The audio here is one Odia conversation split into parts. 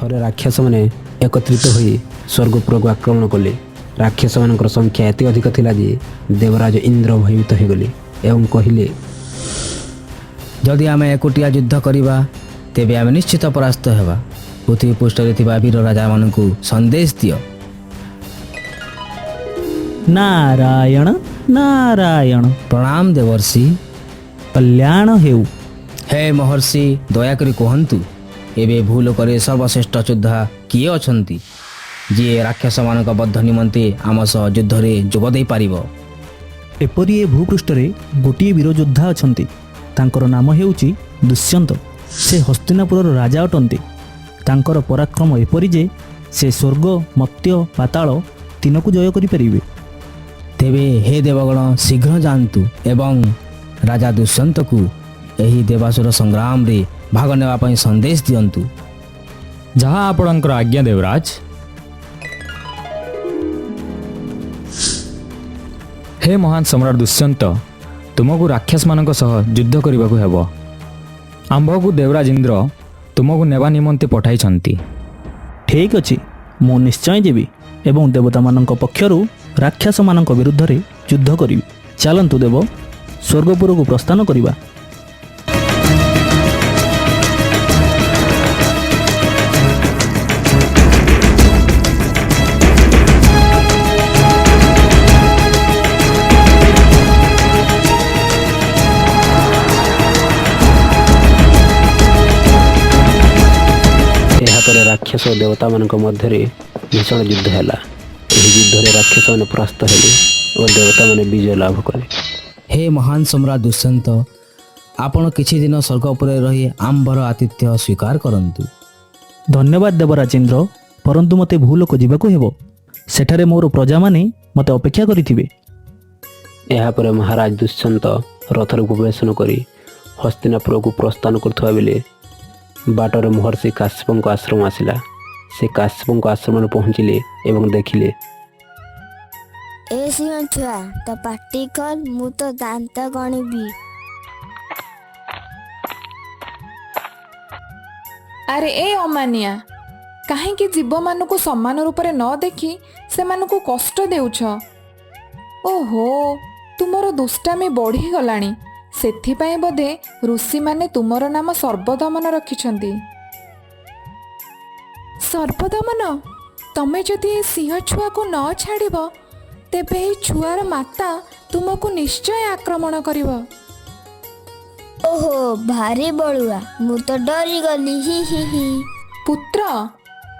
ଥରେ ରାକ୍ଷସମାନେ ଏକତ୍ରିତ ହୋଇ ସ୍ୱର୍ଗପୁରକୁ ଆକ୍ରମଣ କଲେ। ରାକ୍ଷସମାନଙ୍କର ସଂଖ୍ୟା ଏତେ ଅଧିକ ଥିଲା ଯେ ଦେବରାଜ ଇନ୍ଦ୍ର ଭୟଭୀତ ହୋଇଗଲେ ଏବଂ କହିଲେ, ଯଦି ଆମେ ଏକୁଟିଆ ଯୁଦ୍ଧ କରିବା ତେବେ ଆମେ ନିଶ୍ଚିତ ପରାସ୍ତ ହେବା। ପୃଥିବୀ ପୃଷ୍ଠରେ ଥିବା ବୀର ରାଜାମାନଙ୍କୁ ସନ୍ଦେଶ ଦିଅ। ନାରାୟଣ ନାରାୟଣ, ପ୍ରଣାମ ଦେବର୍ଷି। କଲ୍ୟାଣ ହେଉ। ହେ ମହର୍ଷି, ଦୟାକରି କୁହନ୍ତୁ, ଏବେ ଭୂଲୋକରେ ସର୍ବଶ୍ରେଷ୍ଠ ଯୋଦ୍ଧା କିଏ ଅଛନ୍ତି ଯିଏ ରାକ୍ଷସମାନଙ୍କ ବଦ୍ଧ ନିମନ୍ତେ ଆମ ସହ ଯୁଦ୍ଧରେ ଯୋଗ ଦେଇପାରିବ? ଏପରି ଏ ଭୂପୃଷ୍ଠରେ ଗୋଟିଏ ବୀର ଯୋଦ୍ଧା ଅଛନ୍ତି। ତାଙ୍କର ନାମ ହେଉଛି ଦୁଷ୍ୟନ୍ତ। ସେ ହସ୍ତିନାପୁରର ରାଜା ଅଟନ୍ତି। ତାଙ୍କର ପରାକ୍ରମ ଏପରି ଯେ ସେ ସ୍ୱର୍ଗ, ମର୍ତ୍ତ୍ୟ, ପାତାଳ ତିନକୁ ଜୟ କରିପାରିବେ। ତେବେ ହେ ଦେବଗଣ, ଶୀଘ୍ର ଯାଆନ୍ତୁ ଏବଂ ରାଜା ଦୁଷ୍ୟନ୍ତକୁ ଏହି ଦେବାସୁର ସଂଗ୍ରାମରେ ଭାଗ ନେବା ପାଇଁ ସନ୍ଦେଶ ଦିଅନ୍ତୁ। ଯାହା ଆପଣଙ୍କର ଆଜ୍ଞା ଦେବରାଜ। ହେ ମହାନ ସମ୍ରାଟ ଦୁଷ୍ୟନ୍ତ, ତୁମକୁ ରାକ୍ଷସମାନଙ୍କ ସହ ଯୁଦ୍ଧ କରିବାକୁ ହେବ। ଆମ୍ଭକୁ ଦେବରାଜ ଇନ୍ଦ୍ର ତୁମକୁ ନେବା ନିମନ୍ତେ ପଠାଇଛନ୍ତି। ଠିକ୍ ଅଛି, ମୁଁ ନିଶ୍ଚୟ ଯିବି ଏବଂ ଦେବତାମାନଙ୍କ ପକ୍ଷରୁ ରାକ୍ଷସମାନଙ୍କ ବିରୁଦ୍ଧରେ ଯୁଦ୍ଧ କରିବି। ଚାଲନ୍ତୁ ଦେବ, ସ୍ୱର୍ଗପୁରକୁ ପ୍ରସ୍ଥାନ କରିବା। ଏହାପରେ ରାକ୍ଷସ ଓ ଦେବତାମାନଙ୍କ ମଧ୍ୟରେ ଭୀଷଣ ଯୁଦ୍ଧ ହେଲା। ଏହି ଯୁଦ୍ଧରେ ରାକ୍ଷସମାନେ ପରାସ୍ତ ହେଲେ ଓ ଦେବତାମାନେ ବିଜୟ ଲାଭ କଲେ। ହେ ମହାନ ସମ୍ରାଟ ଦୁଷ୍ୟନ୍ତ, ଆପଣ କିଛି ଦିନ ସ୍ୱର୍ଗ ଉପରେ ରହି ଆମ୍ଭର ଆତିଥ୍ୟ ସ୍ୱୀକାର କରନ୍ତୁ। ଧନ୍ୟବାଦ ଦେବରାଜ ଇନ୍ଦ୍ର, ପରନ୍ତୁ ମୋତେ ଭୂଲୋକ ଯିବାକୁ ହେବ। ସେଠାରେ ମୋର ପ୍ରଜାମାନେ ମୋତେ ଅପେକ୍ଷା କରିଥିବେ। ଏହାପରେ ମହାରାଜ ଦୁଷ୍ୟନ୍ତ ରଥରେ ଉପବେଶନ କରି ହସ୍ତିନାପୁରକୁ ପ୍ରସ୍ଥାନ କରୁଥିବା ବେଳେ ବାଟରେ ମହର୍ଷି କାଶ୍ୟପଙ୍କ ଆଶ୍ରମ ଆସିଲା। ସେ କାଶ୍ୟପଙ୍କ ଆଶ୍ରମରେ ପହଞ୍ଚିଲେ ଏବଂ ଦେଖିଲେ, ଏ ସିଂହ ଛୁଆ, ତ ପାଟି କର, ମୁଁ ତ ଦାନ୍ତ ଗଣିବି। ଆରେ ଏ ଅମାନିଆ, କାହିଁକି ଜୀବମାନଙ୍କୁ ସମାନ ରୂପରେ ନ ଦେଖି ସେମାନଙ୍କୁ କଷ୍ଟ ଦେଉଛ? ଓହୋ, ତୁମର ଦୁଷ୍ଟାମି ବଢ଼ିଗଲାଣି। ସେଥିପାଇଁ ବୋଧେ ଋଷିମାନେ ତୁମର ନାମ ସର୍ବଦମନ ରଖିଛନ୍ତି। ସର୍ବଦମନ? ତମେ ଯଦି ଏ ସିଂହ ଛୁଆକୁ ନ ଛାଡ଼ିବ ତେବେ ଏହି ଛୁଆର ମାତା ତୁମକୁ ନିଶ୍ଚୟ ଆକ୍ରମଣ କରିବ। ଓହୋ, ଭାରି ବଳୁଆ, ମୁଁ ତ ଡରିଗଲି। ହି ହି ହି। ପୁତ୍ର,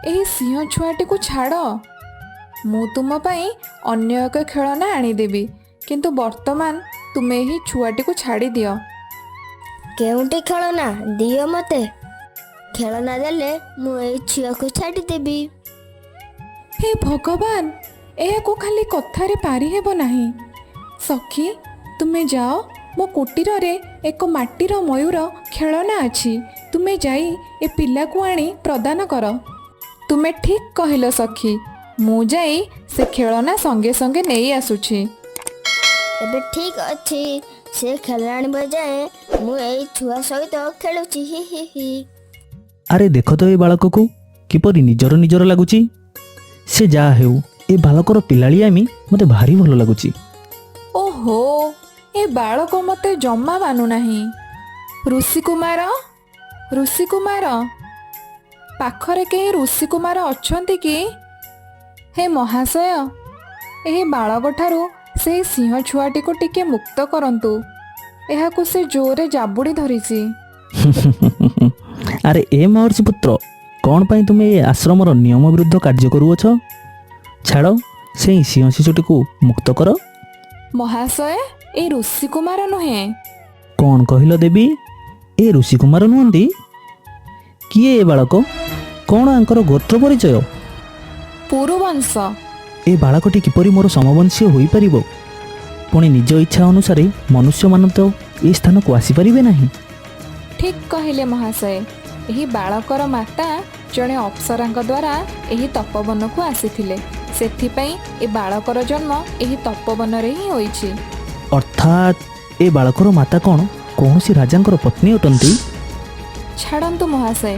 ଏହି ସିଂହ ଛୁଆଟିକୁ ଛାଡ଼। ମୁଁ ତୁମ ପାଇଁ ଅନ୍ୟ ଏକ ଖେଳନା ଆଣିଦେବି, କିନ୍ତୁ ବର୍ତ୍ତମାନ ତୁମେ ଏହି ଛୁଆଟିକୁ ଛାଡ଼ି ଦିଅ। କେଉଁଠି ଖେଳନା? ଦିଅ ମୋତେ। ଖେଳନା ଦେଲେ ମୁଁ ଏଇ ଛୁଆକୁ ଛାଡ଼ିଦେବି। ହେ ଭଗବାନ, ଏହାକୁ ଖାଲି କଥାରେ ପାରିହେବ ନାହିଁ। ସଖୀ, ତୁମେ ଯାଅ, ମୋ କୁଟୀରରେ ଏକ ମାଟିର ମୟୂର ଖେଳନା ଅଛି। ତୁମେ ଯାଇ ଏ ପିଲାକୁ ଆଣି ପ୍ରଦାନ କର। ତୁମେ ଠିକ୍ କହିଲ ସଖୀ, ମୁଁ ଯାଇ ସେ ଖେଳନା ସଙ୍ଗେ ସଙ୍ଗେ ନେଇ ଆସୁଛି। ଏବେ ଠିକ୍ ଅଛି, ସେ ଖେଳନା ଆଣିବା ଯାଏଁ ମୁଁ ଏଇ ଛୁଆ ସହିତ ଖେଳୁଛି। ହି ହି ହି। ଆରେ ଦେଖ ତ ଏ ବାଳକକୁ, କିପରି ନିଜର ନିଜର ଲାଗୁଛି। ସେ ଯାହା ହେଉ, ଏ ବାଳକର ପିଲାଳିଆମି ମୋତେ ଭାରି ଭଲ ଲାଗୁଛି। ଓହୋ, ଏ ବାଳକ ମୋତେ ଜମା ମାନୁନାହିଁ। ଋଷିକୁମାର, ଋଷିକୁମାର, ପାଖରେ କେହି ଋଷିକୁମାର ଅଛନ୍ତି କି? ହେ ମହାଶୟ, ଏହି ବାଳକଠାରୁ ସେହି ସିଂହ ଛୁଆଟିକୁ ଟିକେ ମୁକ୍ତ କରନ୍ତୁ। ଏହାକୁ ସେ ଜୋରରେ ଜାବୁଡ଼ି ଧରିଛି। ଆରେ ଏ ମହର୍ଷି ପୁତ୍ର, କ'ଣ ପାଇଁ ତୁମେ ଏ ଆଶ୍ରମର ନିୟମ ବିରୁଦ୍ଧ କାର୍ଯ୍ୟ କରୁଅଛ? ଛାଡ଼, ସେହି ସିଂହ ଶିଶୁଟିକୁ ମୁକ୍ତ କର। ମହାଶୟ, ଏ ଋଷିକୁମାର ନୁହେଁ। କ'ଣ କହିଲ ଦେବୀ? ଏ ଋଷିକୁମାର ନୁହନ୍ତି? କିଏ ଏ ବାଳକ? କ'ଣ ଆଙ୍କର ଗୋତ୍ର ପରିଚୟ? ପୁରୁବଂଶ। ଏ ବାଳକଟି କିପରି ମୋର ସମବଂଶୀୟ ହୋଇପାରିବ? ପୁଣି ନିଜ ଇଚ୍ଛା ଅନୁସାରେ ମନୁଷ୍ୟମାନେ ତ ଏ ସ୍ଥାନକୁ ଆସିପାରିବେ ନାହିଁ। ଠିକ୍ କହିଲେ ମହାଶୟ, ଏହି ବାଳକର ମାତା ଜଣେ ଅପ୍ସରାଙ୍କ ଦ୍ୱାରା ଏହି ତପବନକୁ ଆସିଥିଲେ। ସେଥିପାଇଁ ଏ ବାଳକର ଜନ୍ମ ଏହି ତପବନରେ ହିଁ ହୋଇଛି। ଅର୍ଥାତ୍ ଏ ବାଳକର ମାତା କ'ଣ କୌଣସି ରାଜାଙ୍କର ପତ୍ନୀ ଅଟନ୍ତି? ଛାଡ଼ନ୍ତୁ ମହାଶୟ,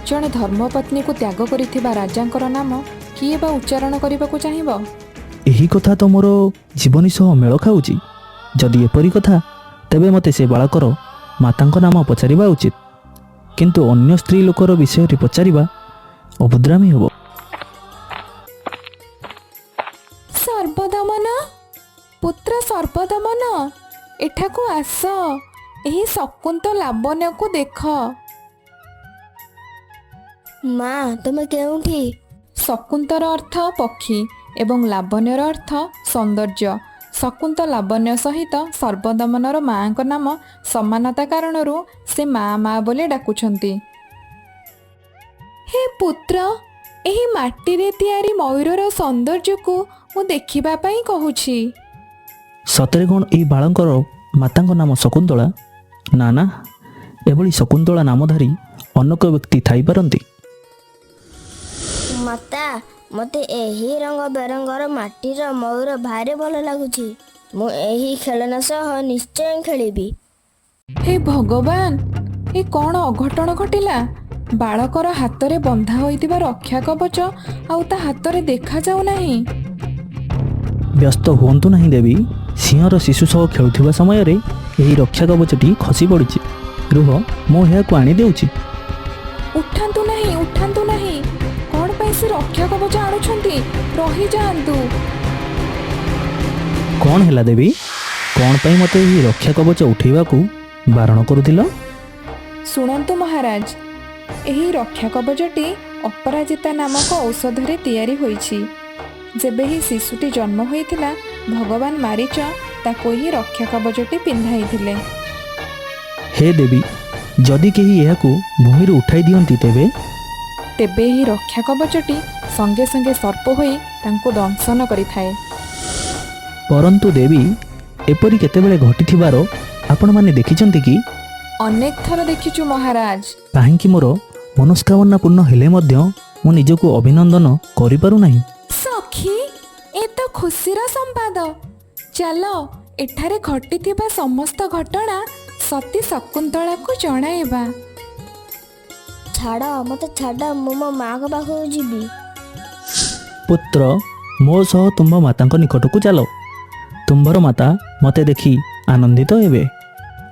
ଜଣେ ଧର୍ମପତ୍ନୀକୁ ତ୍ୟାଗ କରିଥିବା ରାଜାଙ୍କର ନାମ କିଏ ବା ଉଚ୍ଚାରଣ କରିବାକୁ ଚାହିଁବ? ଏହି କଥା ତ ମୋର ଜୀବନୀ ସହ ମେଳ ଖାଉଛି। ଯଦି ଏପରି କଥା, ତେବେ ମୋତେ ସେ ବାଳକର ମାତାଙ୍କ ନାମ ପଚାରିବା ଉଚିତ, କିନ୍ତୁ ଅନ୍ୟ ସ୍ତ୍ରୀ ଲୋକର ବିଷୟରେ ପଚାରିବା ଅଭଦ୍ରାମୀ ହେବ। ସର୍ବଦମନ, ପୁତ୍ର ସର୍ବଦମନ, ଏଠାକୁ ଆସ, ଏହି ଶକୁନ୍ତ ଲାବଣ୍ୟକୁ ଦେଖ। ମା, ତୁମେ କେଉଁଠି? ଶକୁନ୍ତର ଅର୍ଥ ପକ୍ଷୀ ଏବଂ ଲାବଣ୍ୟର ଅର୍ଥ ସୌନ୍ଦର୍ଯ୍ୟ। ଶକୁନ୍ତ ଲାବଣ୍ୟ ସହିତ ସର୍ବଦମନର ମାଆଙ୍କ ନାମ ସମାନତା କାରଣରୁ ସେ ମା ବୋଲି ଡାକୁଛନ୍ତି। ହେ ପୁତ୍ର, ଏହି ମାଟିରେ ତିଆରି ମୟୂରର ସୌନ୍ଦର୍ଯ୍ୟକୁ ମୁଁ ଦେଖିବା ପାଇଁ କହୁଛି। ସତରେ କ'ଣ ଏହି ବାଳଙ୍କର ମାତାଙ୍କ ନାମ ଶକୁନ୍ତଳା? ନା ନା, ଏଭଳି ଶକୁନ୍ତଳା ନାମଧାରୀ ଅନେକ ବ୍ୟକ୍ତି ଥାଇପାରନ୍ତି। ମାତା, ମୋତେ ଏହି ରଙ୍ଗ ବେରଙ୍ଗର ମାଟିର ମୟୂର ଭାରି ଭଲ ଲାଗୁଛି। ମୁଁ ଏହି ଖେଳନା ସହ ନିଶ୍ଚୟ ଖେଳିବି। ହେ ଭଗବାନ, ଏ କ'ଣ ଅଘଟଣ ଘଟିଲା? ବାଳକର ହାତରେ ବନ୍ଧା ହୋଇଥିବା ରକ୍ଷା କବଚ ଆଉ ତା ହାତରେ ଦେଖାଯାଉ ନାହିଁ। ବ୍ୟସ୍ତ ହୁଅନ୍ତୁ ନାହିଁ ଦେବୀ, ସିଂହର ଶିଶୁ ସହ ଖେଳୁଥିବା ସମୟରେ ଏହି ରକ୍ଷା କବଚଟି ଖସି ପଡ଼ିଛି। ରୁହ, ମୁଁ ଏହାକୁ ଆଣିଦେଉଛି। ଉଠାନ୍ତୁ ନାହିଁ, ଉଠାନ୍ତୁ ନାହିଁ। କ'ଣ ପାଇଁ ସେ ରକ୍ଷା କବଚ ଆଣୁଛନ୍ତି? ରହିଯାଆନ୍ତୁ। କ'ଣ ହେଲା ଦେବୀ? କ'ଣ ପାଇଁ ମୋତେ ଏହି ରକ୍ଷା କବଚ ଉଠାଇବାକୁ ବାରଣ କରୁଥିଲ? ଶୁଣନ୍ତୁ ମହାରାଜ, ଏହି ରକ୍ଷା କବଚଟି ଅପରାଜିତା ନାମକ ଔଷଧରେ ତିଆରି ହୋଇଛି। ଯେବେ ଏହି ଶିଶୁଟି ଜନ୍ମ ହୋଇଥିଲା, ଭଗବାନ ମାରିଚ ତାକୁ ଏହି ରକ୍ଷା କବଚଟି ପିନ୍ଧାଇଥିଲେ। ହେ ଦେବୀ, ଯଦି କେହି ଏହାକୁ ଭୂମିରୁ ଉଠାଇ ଦିଅନ୍ତି ତେବେ? ତେବେ ଏହି ରକ୍ଷା କବଚଟି ସଙ୍ଗେ ସଙ୍ଗେ ସର୍ପ ହୋଇ ତାଙ୍କୁ ଦଂଶନ କରିଥାଏ। ପରନ୍ତୁ ଦେବୀ, ଏପରି କେତେବେଳେ ଘଟିଥିବାର ଆପଣମାନେ ଦେଖିଛନ୍ତି କି? ଅନେକ ଥର ଦେଖିଛୁ ମହାରାଜ। କାହିଁକି ମୋର ମନସ୍କାମନା ପୂର୍ଣ୍ଣ ହେଲେ ମଧ୍ୟ ମୁଁ ନିଜକୁ ଅଭିନନ୍ଦନ କରିପାରୁନାହିଁ। ସଖୀ, ଏ ତ ଖୁସିର ସମ୍ବାଦ। ଚାଲ, ଏଠାରେ ଘଟିଥିବା ସମସ୍ତ ଘଟଣା ସତୀ ଶକୁନ୍ତଳାକୁ ଜଣାଇବା। ଛାଡ଼, ମୋତେ ଛାଡ଼, ମୁଁ ମୋ ମାଆଙ୍କ ପାଖକୁ ଯିବି। ପୁତ୍ର, ମୋ ସହ ତୁମ୍ଭ ମାତାଙ୍କ ନିକଟକୁ ଚାଲ। ତୁମ୍ଭର ମାତା ମୋତେ ଦେଖି ଆନନ୍ଦିତ ହେବେ।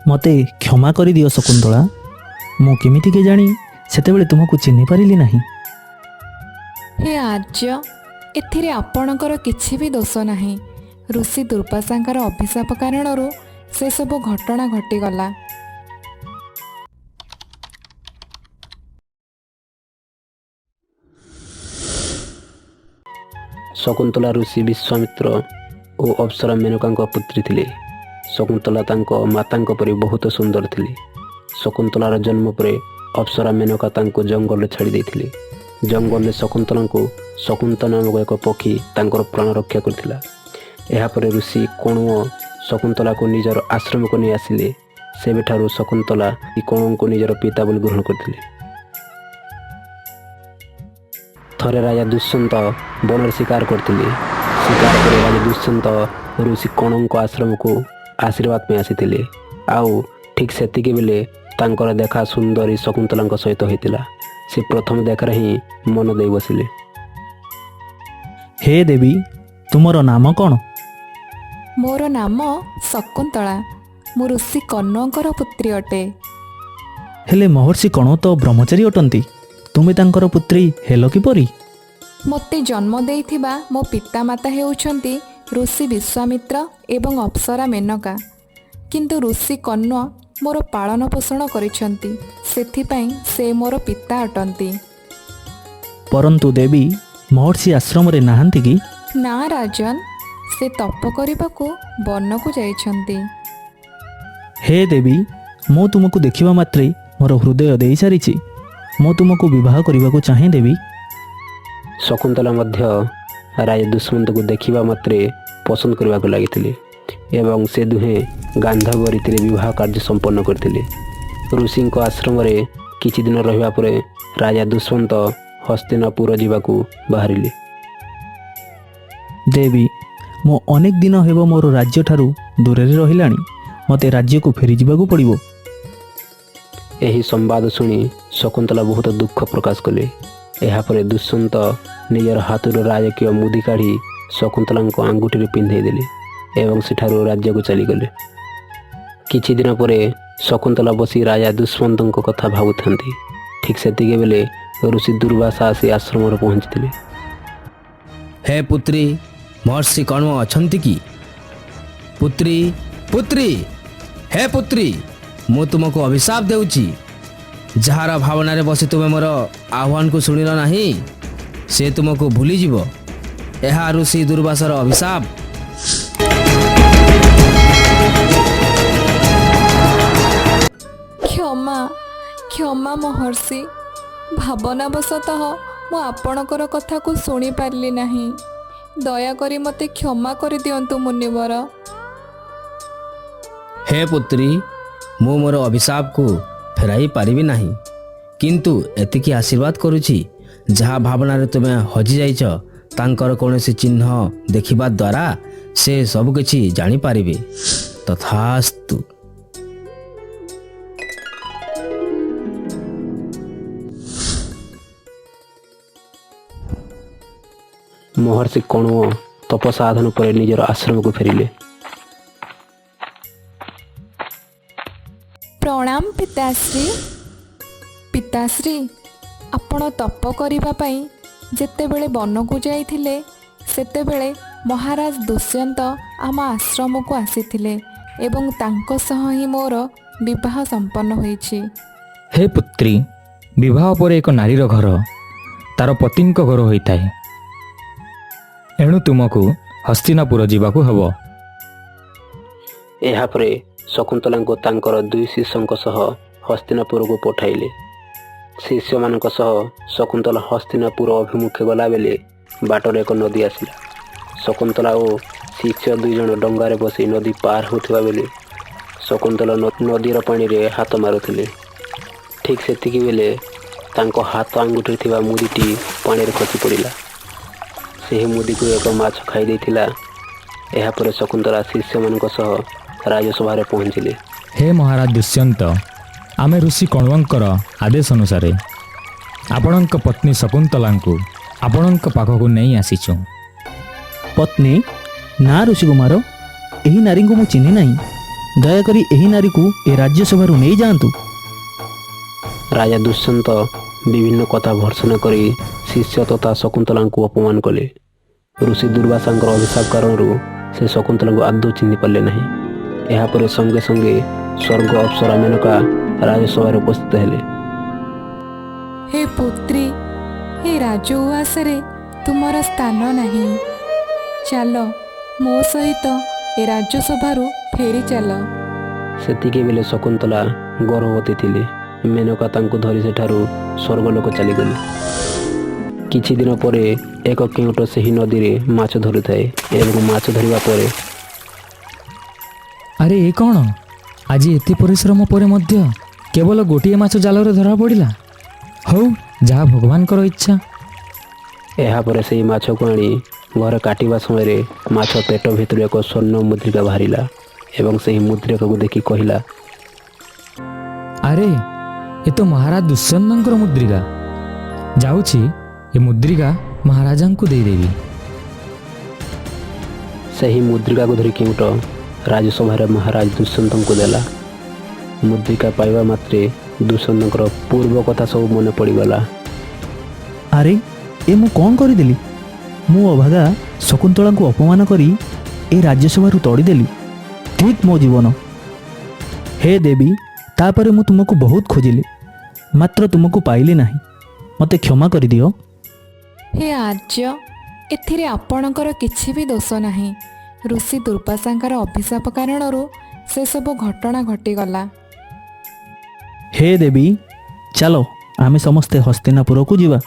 ମୋତେ କ୍ଷମା କରିଦିଅ ଶକୁନ୍ତଳା। ମୁଁ କେମିତି କେଜାଣି ସେତେବେଳେ ତୁମକୁ ଚିହ୍ନି ପାରିଲି ନାହିଁ। ହେ ଆର୍ଯ୍ୟ, ଏଥିରେ ଆପଣଙ୍କର କିଛି ବି ଦୋଷ ନାହିଁ। ଋଷି ଦୁର୍ବାସାଙ୍କର ଅଭିଶାପ କାରଣରୁ ସେସବୁ ଘଟଣା ଘଟିଗଲା। ଶକୁନ୍ତଳା ଋଷି ବିଶ୍ୱାମିତ୍ର ଓ ଅପ୍ସରା ମେନକାଙ୍କ ପୁତ୍ରୀ ଥିଲେ। ଶକୁନ୍ତଳା ତାଙ୍କ ମାତାଙ୍କ ପରି ବହୁତ ସୁନ୍ଦର ଥିଲେ। ଶକୁନ୍ତଳାର ଜନ୍ମ ପରେ ଅପ୍ସରା ମେନକା ତାଙ୍କୁ ଜଙ୍ଗଲରେ ଛାଡ଼ି ଦେଇଥିଲେ। ଜଙ୍ଗଲରେ ଶକୁନ୍ତଳାଙ୍କୁ ଶକୁନ୍ତ ନାମକ ଏକ ପକ୍ଷୀ ତାଙ୍କର ପ୍ରାଣ ରକ୍ଷା କରିଥିଲା। ଏହାପରେ ଋଷି କଣ୍ୱ ଶକୁନ୍ତଳାକୁ ନିଜର ଆଶ୍ରମକୁ ନେଇ ଆସିଲେ। ସେବେଠାରୁ ଶକୁନ୍ତଳା କଣ୍ୱଙ୍କୁ ନିଜର ପିତା ବୋଲି ଗ୍ରହଣ କରିଥିଲେ। ଥରେ ରାଜା ଦୁଷ୍ୟନ୍ତ ବନରେ ଶିକାର କରିଥିଲେ। ଶିକାର କରି ରାଜା ଦୁଷ୍ୟନ୍ତ ଋଷି କଣ୍ୱଙ୍କ ଆଶ୍ରମକୁ ଆଶୀର୍ବାଦ ପାଇଁ ଆସିଥିଲେ। ଆଉ ଠିକ୍ ସେତିକି ବେଳେ ତାଙ୍କର ଦେଖା ସୁନ୍ଦରୀ ଶକୁନ୍ତଳାଙ୍କ ସହିତ ହୋଇଥିଲା। ସେ ପ୍ରଥମ ଦେଖାରେ ହିଁ ମନ ଦେଇ ବସିଲେ। ହେ ଦେବୀ, ତୁମର ନାମ କ'ଣ? ମୋର ନାମ ଶକୁନ୍ତଳା। ମୁଁ ଋଷି କଣ୍ୱଙ୍କର ପୁତ୍ରୀ ଅଟେ। ହେଲେ ମହର୍ଷି କଣ୍ୱ ତ ବ୍ରହ୍ମଚାରୀ ଅଟନ୍ତି। ତୁମେ ତାଙ୍କର ପୁତ୍ରୀ ହେଲ କିପରି? ମୋତେ ଜନ୍ମ ଦେଇଥିବା ମୋ ପିତାମାତା ହେଉଛନ୍ତି ଋଷି ବିଶ୍ୱାମିତ୍ର ଏବଂ ଅପ୍ସରା ମେନକା। କିନ୍ତୁ ଋଷି କଣ୍ୱ ମୋର ପାଳନ ପୋଷଣ କରିଛନ୍ତି, ସେଥିପାଇଁ ସେ ମୋର ପିତା ଅଟନ୍ତି। ପରନ୍ତୁ ଦେବୀ, ମହର୍ଷି ଆଶ୍ରମରେ ନାହାନ୍ତି କି? ନା ରାଜନ, ସେ ତପ କରିବାକୁ ବନକୁ ଯାଇଛନ୍ତି। ହେ ଦେବୀ, ମୁଁ ତୁମକୁ ଦେଖିବା ମାତ୍ରେ ମୋର ହୃଦୟ ଦେଇସାରିଛି। ମୁଁ ତୁମକୁ ବିବାହ କରିବାକୁ ଚାହେଁ ଦେବୀ। ଶକୁନ୍ତଳା ମଧ୍ୟ ରାଜା ଦୁଷ୍ୟନ୍ତକୁ ଦେଖିବା ମାତ୍ରେ ପସନ୍ଦ କରିବାକୁ ଲାଗିଥିଲେ ଏବଂ ସେ ଦୁହେଁ ଗାନ୍ଧର୍ବ ରୀତିରେ ବିବାହ କାର୍ଯ୍ୟ ସମ୍ପନ୍ନ କରିଥିଲେ। ଋଷିଙ୍କ ଆଶ୍ରମରେ କିଛି ଦିନ ରହିବା ପରେ ରାଜା ଦୁଷ୍ୟନ୍ତ ହସ୍ତିନାପୁର ଯିବାକୁ ବାହାରିଲେ। ଦେବୀ, ମୁଁ ଅନେକ ଦିନ ହେବ ମୋର ରାଜ୍ୟଠାରୁ ଦୂରରେ ରହିଲାଣି। ମୋତେ ରାଜ୍ୟକୁ ଫେରିଯିବାକୁ ପଡ଼ିବ। ଏହି ସମ୍ବାଦ ଶୁଣି ଶକୁନ୍ତଳା ବହୁତ ଦୁଃଖ ପ୍ରକାଶ କଲେ। ଏହାପରେ ଦୁଷ୍ୟନ୍ତ ନିଜର ହାତରୁ ରାଜକୀୟ ମୁଦି କାଢ଼ି ଶକୁନ୍ତଳାଙ୍କ ଆଙ୍ଗୁଠିରେ ପିନ୍ଧାଇ ଦେଲେ ଏବଂ ସେଠାରୁ ରାଜ୍ୟକୁ ଚାଲିଗଲେ। କିଛି ଦିନ ପରେ ଶକୁନ୍ତଳା ବସି ରାଜା ଦୁଷ୍ୟନ୍ତଙ୍କ କଥା ଭାବୁଥାନ୍ତି। ଠିକ୍ ସେତିକି ବେଳେ ଋଷି ଦୁର୍ବାସା ଆସି ଆଶ୍ରମରେ ପହଞ୍ଚିଥିଲେ। ହେ ପୁତ୍ରୀ, ମହର୍ଷି କଣ୍ୱ ଅଛନ୍ତି କି? ପୁତ୍ରୀ, ପୁତ୍ରୀ, ହେ ପୁତ୍ରୀ, ମୁଁ ତୁମକୁ ଅଭିଶାପ ଦେଉଛି। ଯାହାର ଭାବନାରେ ବସି ତୁମେ ମୋର ଆହ୍ୱାନକୁ ଶୁଣିଲ ନାହିଁ, ସେ ତୁମକୁ ଭୁଲିଯିବ। ଏହା ଋଷି ଦୁର୍ବାସାର ଅଭିଶାପ। କ୍ଷମା କ୍ଷମା ମହର୍ଷି, ଭାବନାବଶତଃ ମୁଁ ଆପଣଙ୍କର କଥାକୁ ଶୁଣିପାରିଲି ନାହିଁ। ଦୟାକରି ମୋତେ କ୍ଷମା କରିଦିଅନ୍ତୁ ମୁନିବର। ହେ ପୁତ୍ରୀ, ମୁଁ ମୋର ଅଭିଶାପକୁ ଫେରାଇ ପାରିବି ନାହିଁ, କିନ୍ତୁ ଏତିକି ଆଶୀର୍ବାଦ କରୁଛି, ଯାହା ଭାବନାରେ ତୁମେ ହଜିଯାଇଛ ତାଙ୍କର କୌଣସି ଚିହ୍ନ ଦେଖିବା ଦ୍ୱାରା ସେ ସବୁକିଛି ଜାଣିପାରିବେ। ତଥାସ୍ତୁ। ମହର୍ଷି କଣ୍ୱ ତପସାଧନ ପରେ ନିଜର ଆଶ୍ରମକୁ ଫେରିଲେ। ପ୍ରଣାମ ପିତାଶ୍ରୀ। ପିତାଶ୍ରୀ, ଆପଣ ତପ କରିବା ପାଇଁ ଯେତେବେଳେ ବନକୁ ଯାଇଥିଲେ, ସେତେବେଳେ ମହାରାଜ ଦୁଷ୍ୟନ୍ତ ଆମ ଆଶ୍ରମକୁ ଆସିଥିଲେ ଏବଂ ତାଙ୍କ ସହ ହିଁ ମୋର ବିବାହ ସମ୍ପନ୍ନ ହୋଇଛି। ହେ ପୁତ୍ରୀ, ବିବାହ ପରେ ଏକ ନାରୀର ଘର ତାର ପତିଙ୍କ ଘର ହୋଇଥାଏ। ଏଣୁ ତୁମକୁ ହସ୍ତିନାପୁର ଯିବାକୁ ହେବ। ଏହାପରେ ଶକୁନ୍ତଳାଙ୍କୁ ତାଙ୍କର 2 ଶିଷ୍ୟଙ୍କ ସହ ହସ୍ତିନାପୁରକୁ ପଠାଇଲେ। ଶିଷ୍ୟମାନଙ୍କ ସହ ଶକୁନ୍ତଳା ହସ୍ତିନାପୁର ଅଭିମୁଖେ ଗଲାବେଳେ ବାଟରେ ଏକ ନଦୀ ଆସିଲା। ଶକୁନ୍ତଳା ଓ ଶିଷ୍ୟ 2 ଜଣ ଡଙ୍ଗାରେ ବସି ନଦୀ ପାର ହେଉଥିବା ବେଳେ ଶକୁନ୍ତଳା ନଦୀର ପାଣିରେ ହାତ ମାରୁଥିଲେ। ଠିକ୍ ସେତିକି ବେଳେ ତାଙ୍କ ହାତ ଆଙ୍ଗୁଠିରେ ଥିବା ମୁଦିଟି ପାଣିରେ ଖସି ପଡ଼ିଲା। ସେହି ମୁଦିକୁ ଏକ ମାଛ ଖାଇ ଦେଇଥିଲା। ଏହାପରେ ଶକୁନ୍ତଳା ଶିଷ୍ୟମାନଙ୍କ ସହ ରାଜସଭାରେ ପହଞ୍ଚିଲେ। ହେ ମହାରାଜ ଦୁଷ୍ୟନ୍ତ, ଆମେ ଋଷି କଣ୍ୱଙ୍କର ଆଦେଶ ଅନୁସାରେ ଆପଣଙ୍କ ପତ୍ନୀ ଶକୁନ୍ତଳାଙ୍କୁ ଆପଣଙ୍କ ପାଖକୁ ନେଇ ଆସିଛୁ। ପତ୍ନୀ? ନା ଋଷିକୁମାର, ଏହି ନାରୀଙ୍କୁ ମୁଁ ଚିହ୍ନି ନାହିଁ। ଦୟାକରି ଏହି ନାରୀକୁ ଏ ରାଜ୍ୟସଭାରୁ ନେଇଯାଆନ୍ତୁ। ରାଜା ଦୁଷ୍ୟନ୍ତ ବିଭିନ୍ନ କଥା ଭର୍ତ୍ସନା କରି ଶିଷ୍ୟ ତଥା ଶକୁନ୍ତଳାଙ୍କୁ ଅପମାନ କଲେ। ଋଷି ଦୁର୍ବାସାଙ୍କର ଅଭିଶାପ କାରଣରୁ ସେ ଶକୁନ୍ତଳାଙ୍କୁ ଆଦୌ ଚିହ୍ନି ପାରିଲେ ନାହିଁ। ଏହାପରେ ସଙ୍ଗେ ସଙ୍ଗେ ସ୍ୱର୍ଗ ଅପ୍ସରା ମେନକା ରାଜସଭାରେ ଉପସ୍ଥିତ ହେଲେ। ହେ ପୁତ୍ରୀ, ଏ ରାଜ ଉଆସରେ ତୁମର ସ୍ଥାନ ନାହିଁ। ଚାଲ ମୋ ସହିତ ଏ ରାଜସଭାରୁ ଫେରି ଚାଲ। ସେତିକି ବେଳେ ଶକୁନ୍ତଳା ଗର୍ଭବତୀ ଥିଲେ। ମେନକା ତାଙ୍କୁ ଧରି ସେଠାରୁ ସ୍ୱର୍ଗଲୋକ ଚାଲିଗଲେ। କିଛି ଦିନ ପରେ ଏକ କେଉଁଟ ସେହି ନଦୀରେ ମାଛ ଧରୁଥାଏ ଏବଂ ମାଛ ଧରିବା ପରେ ଆରେ ଏ କ'ଣ? ଆଜି ଏତେ ପରିଶ୍ରମ ପରେ ମଧ୍ୟ କେବଳ ଗୋଟିଏ ମାଛ ଜାଲରେ ଧରା ପଡ଼ିଲା। ହଉ, ଯାହା ଭଗବାନଙ୍କର ଇଚ୍ଛା। ଏହାପରେ ସେହି ମାଛକୁ ଆଣି ଘରେ କାଟିବା ସମୟରେ ମାଛ ପେଟ ଭିତରୁ ଏକ ସ୍ୱର୍ଣ୍ଣ ମୁଦ୍ରିକା ବାହାରିଲା ଏବଂ ସେହି ମୁଦ୍ରିକାକୁ ଦେଖି କହିଲା, ଆରେ ଏ ତ ମହାରାଜ ଦୁଷ୍ୟନ୍ତଙ୍କର ମୁଦ୍ରିକା। ଯାଉଛି ଏ ମୁଦ୍ରିକା ମହାରାଜାଙ୍କୁ ଦେଇଦେବି। ସେହି ମୁଦ୍ରିକାକୁ ଧରି କେଉଁଟ ରାଜସଭାରେ ମହାରାଜ ଦୁଷ୍ୟନ୍ତଙ୍କୁ ଦେଲା। ମୁଦ୍ରିକା ପାଇବା ମାତ୍ରେ ଦୁଷ୍ୟନ୍ତଙ୍କର ପୂର୍ବ କଥା ସବୁ ମନେ ପଡ଼ିଗଲା। ଆରେ ଏ ମୁଁ କ'ଣ କରିଦେଲି? ମୁଁ ଅଭାଗା ଶକୁନ୍ତଳାଙ୍କୁ ଅପମାନ କରି ଏ ରାଜ୍ୟସଭାରୁ ତଡ଼ିଦେଲି। ଠିକ୍ ମୋ ଜୀବନ। ହେ ଦେବୀ, ତାପରେ ମୁଁ ତୁମକୁ ବହୁତ ଖୋଜିଲି, ମାତ୍ର ତୁମକୁ ପାଇଲି ନାହିଁ। ମୋତେ କ୍ଷମା କରିଦିଅ। ହେ ଆର୍ଯ୍ୟ, ଏଥିରେ ଆପଣଙ୍କର କିଛି ବି ଦୋଷ ନାହିଁ। ଋଷି ଦୁର୍ବାସାଙ୍କର ଅଭିଶାପ କାରଣରୁ ସେସବୁ ଘଟଣା ଘଟିଗଲା। ହେ ଦେବୀ, ଚାଲ ଆମେ ସମସ୍ତେ ହସ୍ତିନାପୁରକୁ ଯିବା।